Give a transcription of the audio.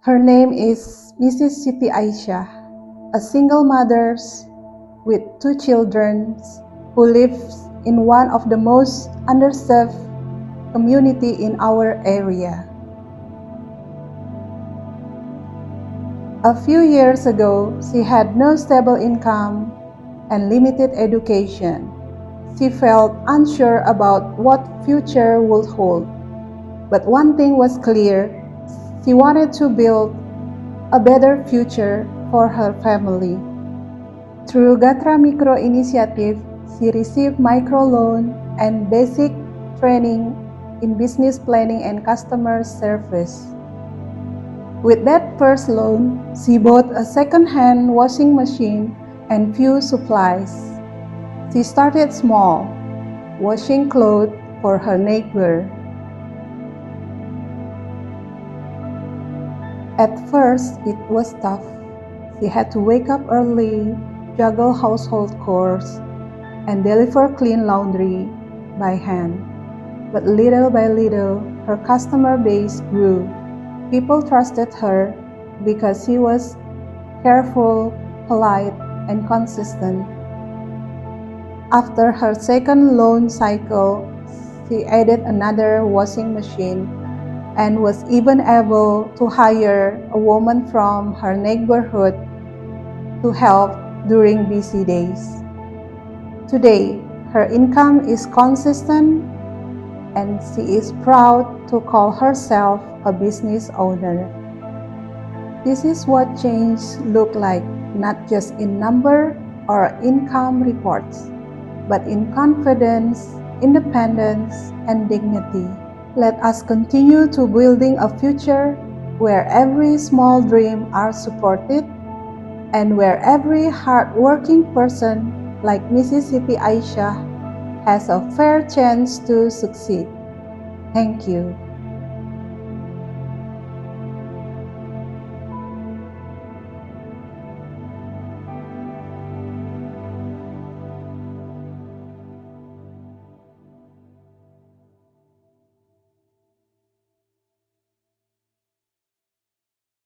Her name is Mrs. Siti Aysiah, a single mother with 2 children who lives in one of the most underserved community in our area. A few years ago, she had no stable income and limited education. She felt unsure about what future would hold. But one thing was clear, she wanted to build a better future for her family. Through Gatra Micro Initiative, she received microloan and basic training in business planning and customer service. With that first loan, she bought a second-hand washing machine and few supplies. She started small, washing clothes for her neighbor. At first, it was tough. She had to wake up early, juggle household chores, and deliver clean laundry by hand. But little by little, her customer base grew. People trusted her because she was careful, polite, and consistent. After her second loan cycle, she added another washing machine and was even able to hire a woman from her neighborhood to help during busy days. Today, her income is consistent and she is proud to call herself a business owner. This is what change looks like, not just in number or income reports, but in confidence, independence, and dignity. Let us continue to building a future where every small dream are supported and where every hardworking person like Mrs. Siti Aysiah has a fair chance to succeed. Thank you.